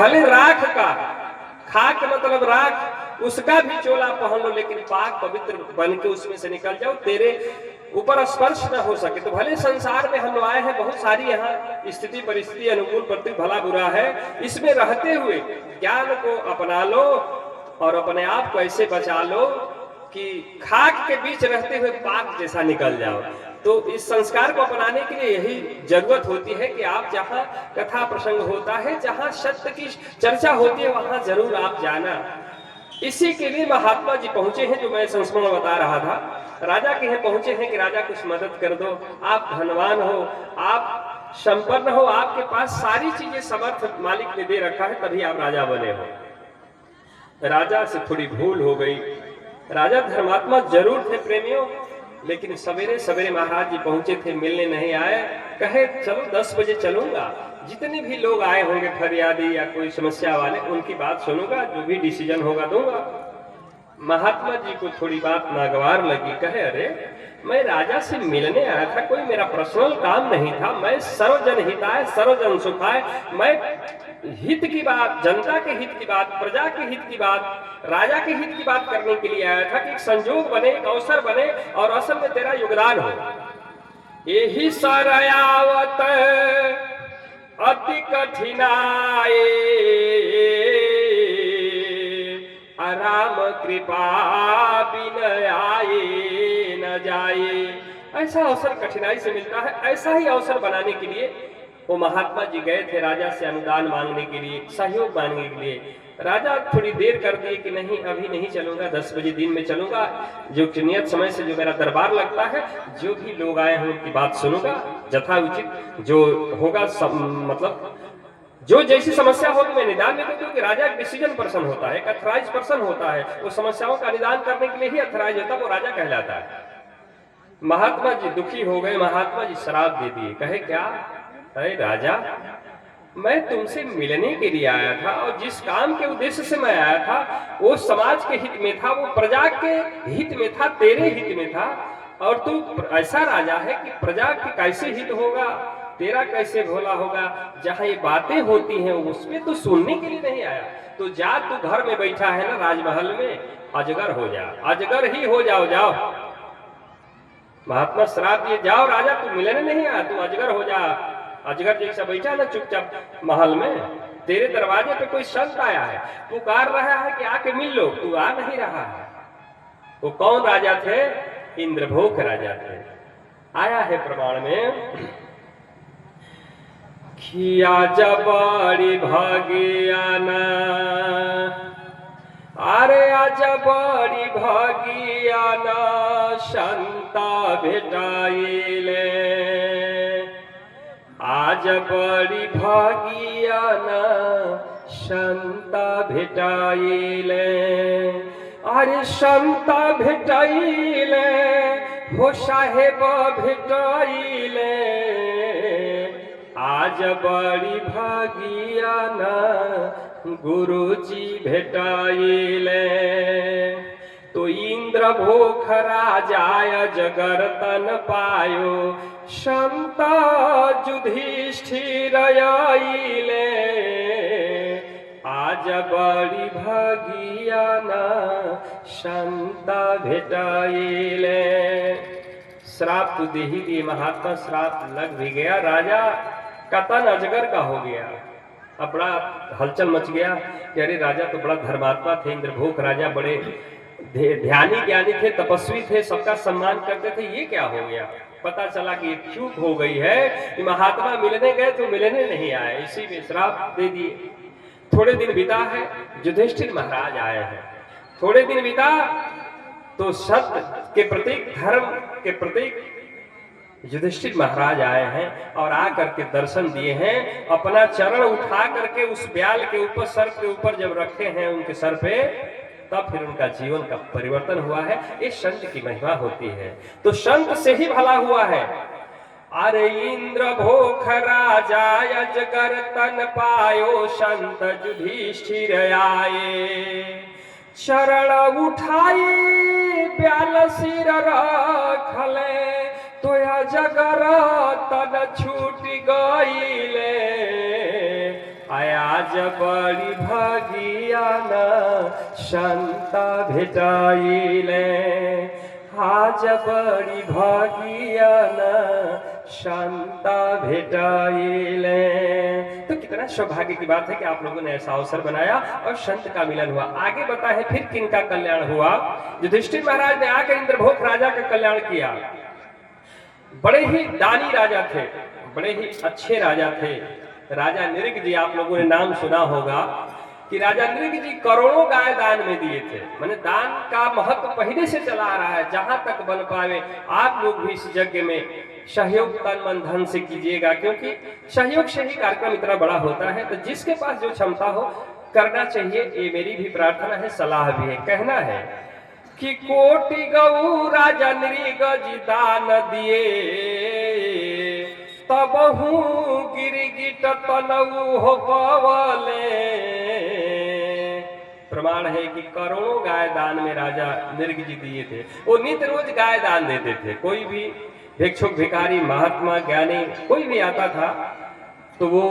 भले राख का, खाक मतलब राख, उसका भी चोला पहन लो, लेकिन पाक पवित्र बन के उसमें से निकल जाओ, तेरे ऊपर स्पर्श न हो सके। तो भले संसार में हम आए हैं, बहुत सारी यहाँ स्थिति परिस्थिति अनुकूल प्रति भला बुरा है, इसमें रहते हुए ज्ञान को अपना लो और अपने आप को ऐसे बचा लो कि खाक के बीच रहते हुए पाक जैसा निकल जाओ। तो इस संस्कार को अपनाने के लिए यही जरूरत होती है कि आप जहाँ कथा प्रसंग होता है, जहाँ सत्य की चर्चा होती है, वहां जरूर आप जाना। इसी के लिए महात्मा जी पहुंचे हैं, जो मैं संस्मरण बता रहा था। राजा के यहाँ पहुंचे हैं कि राजा कुछ मदद कर दो, आप धनवान हो, आप संपन्न हो, आपके पास सारी चीजें समर्थ मालिक ने दे रखा है, तभी आप राजा बने हो। राजा से थोड़ी भूल हो गई। राजा धर्मात्मा जरूर थे प्रेमियों, लेकिन सवेरे सवेरे महाराज जी पहुंचे थे, मिलने नहीं आए। कहे चलो 10 बजे चलूंगा, जितने भी लोग आए होंगे फरियादी या कोई समस्या वाले, उनकी बात सुनूंगा, जो भी डिसीजन होगा दूंगा। महात्मा जी को थोड़ी बात नागवार लगी। कहे अरे मैं राजा से मिलने आया था, कोई मेरा पर्सनल काम नहीं था, मैं सर्वजन हिताय सर्वजन सुखाय, मैं हित की बात, जनता के हित की बात, प्रजा के हित की बात, राजा के हित की बात करने के लिए आया था कि एक संजोग बने, एक अवसर बने और असल में तेरा योगदान हो। यही सरयावत अति कठिनाए, राम कृपा बिन आए न जाए। ऐसा अवसर कठिनाई से मिलता है, ऐसा ही अवसर बनाने के लिए वो महात्मा जी गए थे राजा से अनुदान मांगने के लिए, सहयोग मांगने के लिए। राजा थोड़ी देर कर दिए कि नहीं अभी नहीं चलूंगा, 10 बजे दिन में चलूंगा, जो नियत समय से जो मेरा दरबार लगता है, जो भी लोग आए हैं उनकी बात सुनूंगा, यथा उचित जो होगा सब, मतलब जो जैसी समस्या होगी मैं निदान में, क्योंकि राजा एक डिसीजन पर्सन होता है, एक अथराइज पर्सन होता है, वो समस्याओं का निदान करने के लिए ही अथराइज होता है, वो राजा कहलाता है। महात्मा जी दुखी हो गए, महात्मा जी शराब दे दिए। कहे क्या? अरे राजा मैं तुमसे मिलने के लिए आया था, और जिस काम के उद्देश्य से मैं आया था वो समाज के हित में था, वो प्रजा के हित में था, तेरे हित में था, और तू ऐसा राजा है कि प्रजा के कैसे हित होगा, तेरा कैसे भोला होगा। जहां ये बातें होती हैं उसमें तो सुनने के लिए नहीं आया। तो जा, तू घर में बैठा है ना राजमहल में, अजगर हो जा, अजगर ही हो जाओ, जाओ। महात्मा श्राप दिए, जाओ राजा तू मिलने नहीं आया, तू अजगर हो जा। अजगर जैसा बैठा ना चुपचाप महल में, तेरे दरवाजे पे कोई संत आया है, पुकार रहा है कि आके मिल लो, तू आ नहीं रहा है। वो कौन राजा थे? इंद्रभोग राजा थे। आया है प्रमाण में, खिया जबड़ी भागियाना, अरे आज बड़ी भागियाना संता भेटाइले, आज बड़ी भागियाना संता भेटाइले, अरे संता भेटाइले हो साहेब भेटाइले, आज बड़ी भागियाना गुरुजी भेटाइले। तो इंद्र भोख राजाय जगरतन पायो, संत युधिष्ठिर आइले, आज बड़ी भागियाना संत भेटाइले। श्राप तो दे ही दिए महात्मा, श्राप लग भी गया, राजा का तन अजगर का हो गया। अब बड़ा हलचल मच गया कि अरे राजा तो बड़ा धर्मात्मा थे, इंद्रभोग राजा बड़े ध्यानी ज्ञानी थे, तपस्वी थे, सबका सम्मान करते थे, ये क्या हो गया? पता चला कि एक चूक हो गई है कि महात्मा मिलने गए तो मिलने नहीं आए, इसी में श्राप दे दिए। थोड़े दिन बीता है, युधिष्ठिर महाराज आए हैं। थोड़े दिन बीता तो सत्य के प्रतीक, धर्म के प्रतीक युधिष्ठिर महाराज आए हैं और आकर के दर्शन दिए हैं। अपना चरण उठा करके उस ब्याल के ऊपर, सर के ऊपर जब रखे हैं उनके सर पे, तब फिर उनका जीवन का परिवर्तन हुआ है। ये संत की महिमा होती है, तो संत से ही भला हुआ है। अरे इंद्र भोख राजा अजगर तन पायो, संत युधिष्ठिर आए, शरण उठाई ब्याल सिर रखले, तो अजगर तन छूट गईले, आया आज बड़ी भागिया न शांता भेटाइले, आज बड़ी भागिया न शांता भेटाइले। तो कितना सौभाग्य की बात है कि आप लोगों ने ऐसा अवसर बनाया और संत का मिलन हुआ। आगे बताए फिर किनका कल्याण हुआ। युधिष्ठिर महाराज ने आकर इंद्रभोग राजा का कल्याण किया। बड़े ही दानी राजा थे, बड़े ही अच्छे राजा थे। राजा नृग जी, आप लोगों ने नाम सुना होगा कि राजा नृग जी करोड़ों गाय दान में दिए थे। मैंने दान का महत्व पहले से चला आ रहा है। जहां तक बन पावे आप लोग भी इस यज्ञ में सहयोग तन मन धन से कीजिएगा, क्योंकि सहयोग से ही कार्यक्रम इतना बड़ा होता है। तो जिसके पास जो क्षमता हो करना चाहिए, ये मेरी भी प्रार्थना है, सलाह भी है। कहना है कि कोटि गौ राजा नृग जी दान दिए, तबहू गिरगिट तनऊ हो पवले। प्रमाण है कि करोड़ों गाय दान में राजा नृग जी दिए थे। वो नित्य रोज गाय दान देते थे। कोई भी भिक्षुक भिखारी महात्मा ज्ञानी कोई भी आता था तो वो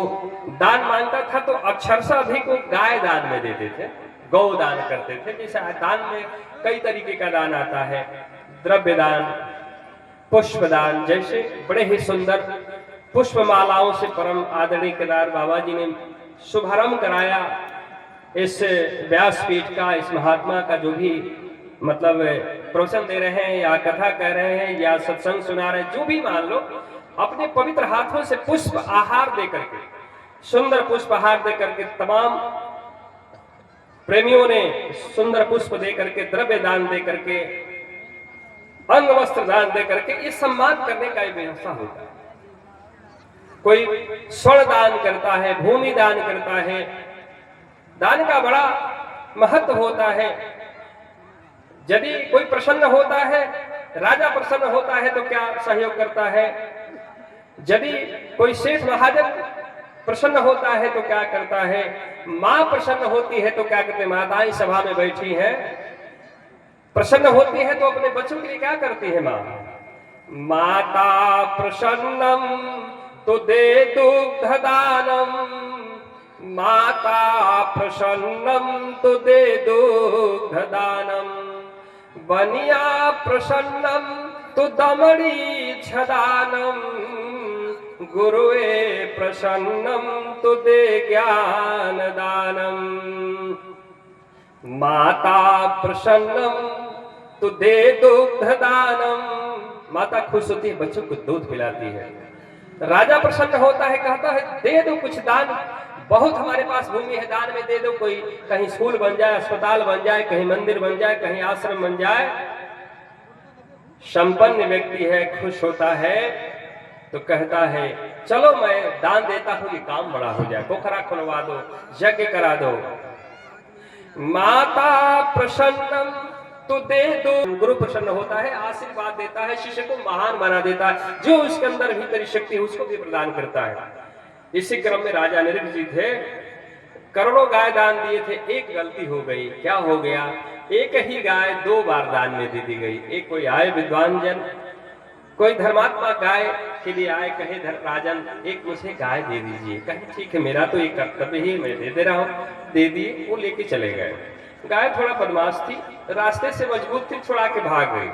दान मांगता था, तो अक्षरशः अधिक वो गाय दान में देते थे, गौ दान करते थे। जैसे दान में कई तरीके का दान आता है, द्रव्य दान, पुष्प दान। जैसे बड़े ही सुंदर पुष्प मालाओं से परम आदरणीय केदार बाबा जी ने शुभारंभ कराया इस व्यासपीठ का, इस महात्मा का। जो भी मतलब प्रवचन दे रहे हैं या कथा कह रहे हैं या सत्संग सुना रहे हैं, जो भी मान लो, अपने पवित्र हाथों से पुष्प आहार दे करके, सुंदर पुष्प आहार दे करके, तमाम प्रेमियों ने सुंदर पुष्प दे करके, द्रव्य दान दे करके, अंग वस्त्र दान दे करके, ये सम्मान करने का एक व्यवस्था होता है। कोई स्वर्ण दान करता है, भूमि दान करता है। दान का बड़ा महत्व होता है। यदि कोई प्रसन्न होता है, राजा प्रसन्न होता है तो क्या सहयोग करता है। यदि कोई सेठ महाजन प्रसन्न होता है तो क्या करता है। माँ प्रसन्न होती है तो क्या करते हैं। माताएं सभा में बैठी हैं, प्रसन्न होती है तो अपने बच्चों के लिए क्या करती है माँ। माता प्रसन्नम तो दे दुग्ध दानम, माता प्रसन्नम तो दे दुग्ध दानम, बनिया प्रसन्नम तो दमड़ी छदानम, गुरुए प्रसन्नम तो दे ज्ञान दानम। माता प्रसन्नम तो दे दुग्ध दानम, माता खुश होती है, बच्चों को दूध पिलाती है। राजा प्रसन्न होता है, कहता है दे दो कुछ दान, बहुत हमारे पास भूमि है, दान में दे दो। कोई कहीं स्कूल बन जाए, अस्पताल बन जाए, कहीं मंदिर बन जाए, कहीं आश्रम बन जाए। संपन्न व्यक्ति है, खुश होता है तो कहता है चलो मैं दान देता हूं, ये काम बड़ा हो जाए, पोखरा खुलवा दो, यज्ञ करा दो। माता प्रसन्नम तो दे दो, गुरु प्रसन्न होता है, आशीर्वाद देता है, शिष्य को महान बना देता है, जो उसके अंदर भीतरी शक्ति है उसको भी प्रदान करता है। इसी क्रम में राजा नृग जी थे, करोड़ों गाय दान दिए थे। एक गलती हो गई। क्या हो गया। एक ही गाय 2 बार दान में दे दी गई। एक कोई आए विद्वान जन, कोई धर्मात्मा गाय के लिए आए, कहे राजन एक मुझे गाय दे दीजिए। कहे ठीक है, मेरा तो ये कर्तव्य ही, मैं दे दे रहा हूँ, दे दिए। वो लेके चले गए। गाय थोड़ा बदमाश थी, रास्ते से मजबूत थी, छुड़ा के भाग गई।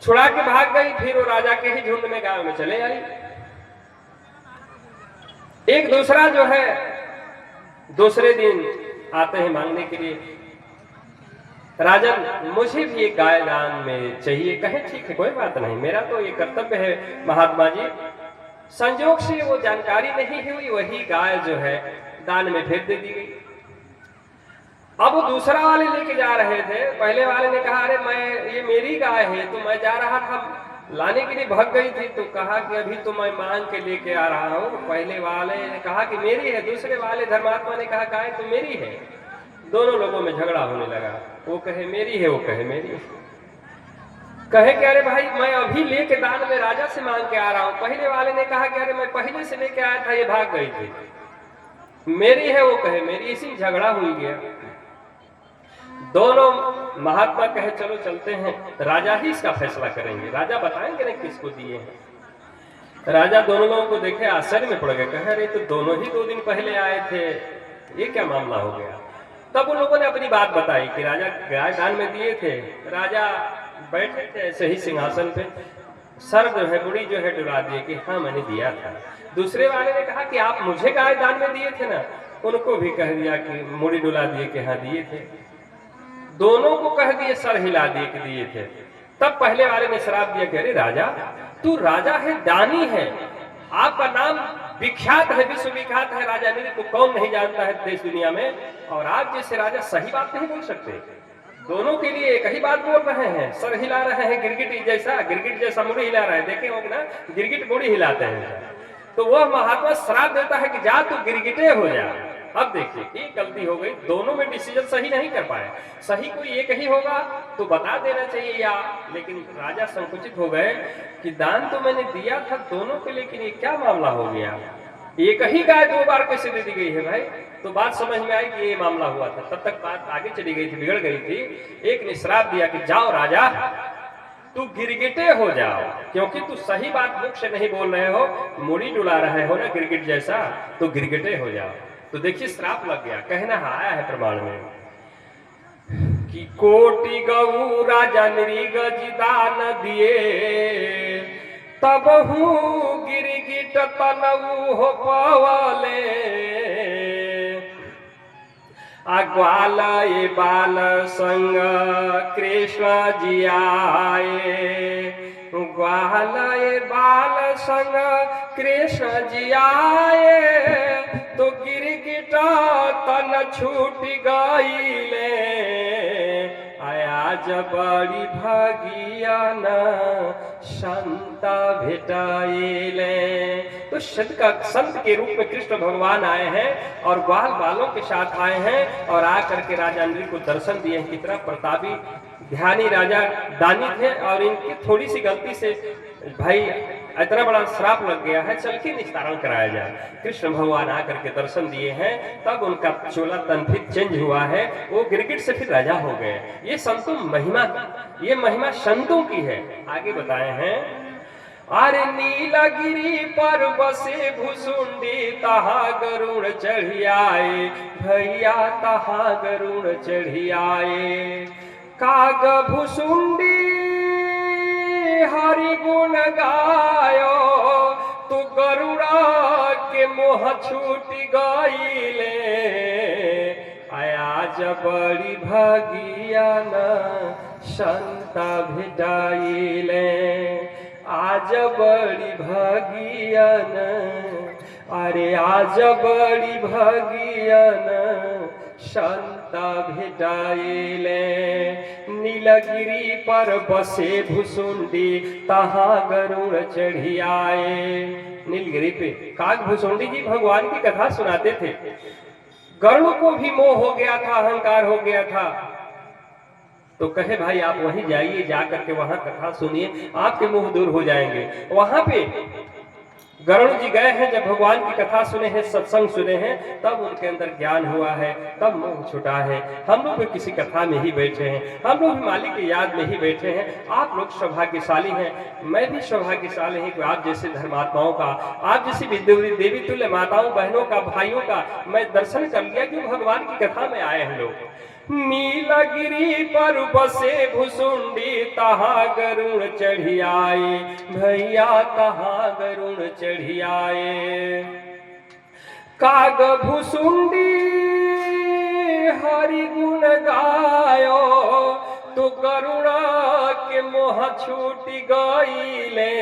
छुड़ा के भाग गई, फिर वो राजा के ही झुंड में गाय में चले आई। एक दूसरा जो है दूसरे दिन आते हैं मांगने के लिए, राजन मुझे भी एक गाय दान में चाहिए। कहे ठीक है, कोई बात नहीं, मेरा तो ये कर्तव्य है महात्मा जी। संजोग से वो जानकारी नहीं हुई, वही गाय जो है दान में फिर दे दी गई। अब वो दूसरा वाले लेके जा रहे थे, पहले वाले ने कहा अरे मैं, ये मेरी गाय है, तो मैं जा रहा था लाने के लिए, भाग गई थी, तो कहा कि अभी तो मैं मांग के लेके आ रहा हूँ। पहले वाले ने कहा कि मेरी है, दूसरे वाले धर्मात्मा ने कहा गाय तो मेरी है। दोनों लोगों में झगड़ा होने लगा। वो कहे मेरी है, वो कहे मेरी है। कहे कि अरे भाई मैं अभी लेके दान में राजा से मांग के आ रहा हूँ। पहले वाले ने कहा कि अरे मैं पहले से लेके आया था, ये भाग गई थी, मेरी है, वो कहे मेरी। इसी झगड़ा हुई गया। दोनों महात्मा कहे चलो चलते हैं, राजा ही इसका फैसला करेंगे, राजा बताएंगे ना किसको दिए हैं। राजा दोनों लोगों को देखे आश्चर्य में पड़ गए, कहे अरे तो दोनों ही 2 दिन पहले आए थे, ये क्या मामला हो गया। तब उन लोगों ने अपनी बात बताई कि राजा गाय दान में दिए थे। राजा बैठे थे ऐसे ही सिंहासन पे, सर जो है बुढ़ी जो है डुला दिए कि हाँ मैंने दिया था। दूसरे वाले ने कहा कि आप मुझे गाय दान में दिए थे ना, उनको भी कह दिया कि मुड़ी डुला दिए कि हाँ दिए थे। दोनों को कह दिए, सर हिला दिए कि दिए थे। तब पहले वाले ने श्राप दिया कि अरे राजा, तू राजा है, दानी है, आपका नाम विख्यात है, विश्व विख्यात है, राजा नृप को कौन नहीं जानता है देश दुनिया में, और आप जैसे राजा सही बात नहीं बोल सकते। दोनों के लिए एक ही बात बोल रहे हैं, सर हिला रहे हैं गिरगिट जैसा मुड़ी हिला रहे हैं, देखे होंगे ना गिरगिट मुड़ी हिलाते हैं। तो वह महात्मा श्राप देता है कि जा तू गिरगिटे हो जा। अब देखिए ये गलती हो गई, दोनों में डिसीजन सही नहीं कर पाए, सही कोई एक ही होगा तो बता देना चाहिए या, लेकिन राजा संकुचित हो गए कि दान तो मैंने दिया था दोनों को, लेकिन ये क्या मामला हो गया, एक ही गाय 2 बार कैसे दे दी गई है भाई। तो बात समझ में आई कि ये मामला हुआ था। तब तक बात आगे चली गई थी, बिगड़ गई थी। एक ने श्राप दिया कि जाओ राजा तू गिरगिटे हो जाओ, क्योंकि तू सही बात मुख से नहीं बोल रहे हो, मुड़ी डुला रहे हो ना गिरगिट जैसा, तो गिरगिटे हो जाओ। तो देखिए श्राप लग गया। कहना आया है प्रमाण में कि कोटि गऊ राजा नृग दान दिए, तब हूँ गिरगिट तनऊ हो पवले, ग्वाल ये बाल संग कृष्ण जी आए, ग्वाल ये बाल संग कृष्ण जी आए, तो गिरगिट तन छूट गईले, आज बड़ी भागिया न संता भेटाइले। तो संत के रूप में कृष्ण भगवान आए हैं और ग्वाल बालों के साथ आए हैं और आकर के राजा नृप को दर्शन दिए हैं। कितना प्रतापी ध्यानी राजा दानी थे, और इनकी थोड़ी सी गलती से भाई इतना बड़ा श्राप लग गया है, चल के निस्तारण कराया जाए। कृष्ण भगवान आकर के दर्शन दिए हैं, तब उनका चोला तन फिर चेंज हुआ है, वो गिरगिट से फिर राजा हो गए। ये संतों महिमा, ये महिमा संतों की है। आगे बताए हैं, अरे नीलगिरी पर बसे भुसुंडी, तहा गरुड़ चढ़ी आए भैया, तहा गरुड़ चढ़ी आए, काग भुसुंडी हरि गुण गायो, तू गरुड़ा के मोह छूट गईले, आज बड़ी भागिया न संता भेटाइले, आज बड़ी भागिया न, अरे आज बड़ी भागिया न संता भेटाइले, नीलगिरी पर बसे भुसुंडी, तहा गरुड़ चढ़ी आए। नीलगिरी पे काग भुसुंडी जी भगवान की कथा सुनाते थे। गरुड़ को भी मोह हो गया था, अहंकार हो गया था, तो कहे भाई आप वहीं जाइए, जाकर के वहां कथा सुनिए, आपके मोह दूर हो जाएंगे। वहां पे गरुड़ जी गए हैं, जब भगवान की कथा सुने हैं, सत्संग सुने हैं, तब उनके अंदर ज्ञान हुआ है, तब मोह छुटा है। हम लोग भी किसी कथा में ही बैठे हैं, हम लोग भी मालिक की याद में ही बैठे हैं। आप लोग सौभाग्यशाली हैं, मैं भी सौभाग्यशाली हूँ कि आप जैसे धर्मात्माओं का, आप जैसी देवी तुल्य माताओं बहनों का, भाइयों का मैं दर्शन कर लिया कि भगवान की कथा में आए हैं लोग। नीलगिरी पर बसे भुसुंडी, तहा गरुड़ चढ़ी आए भैया, तहा गरुड़ चढ़ी आए, काग भुसुंडी हरि गुण गायो, तो गरुड़ा के मोह छूट गईले,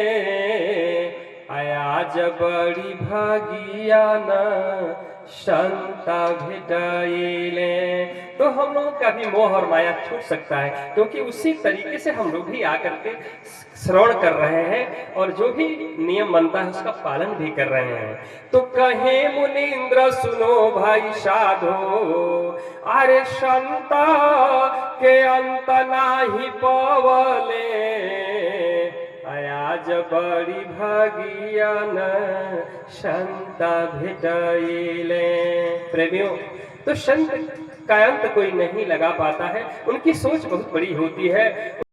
आज बड़ी भागिया न संता भेटाइले। तो हम लोगों का भी मोह और माया छूट सकता है, क्योंकि उसी तरीके से हम लोग भी आकर के श्रवण कर रहे हैं और जो भी नियम बनता है उसका पालन भी कर रहे हैं। तो कहे मुनीन्द्र सुनो भाई साधो, अरे संता के अंत नाही पवले, आज बड़ी भागिया न संता भेटाइले। प्रेमियों, तो संत का अंत कोई नहीं लगा पाता है, उनकी सोच बहुत बड़ी होती है।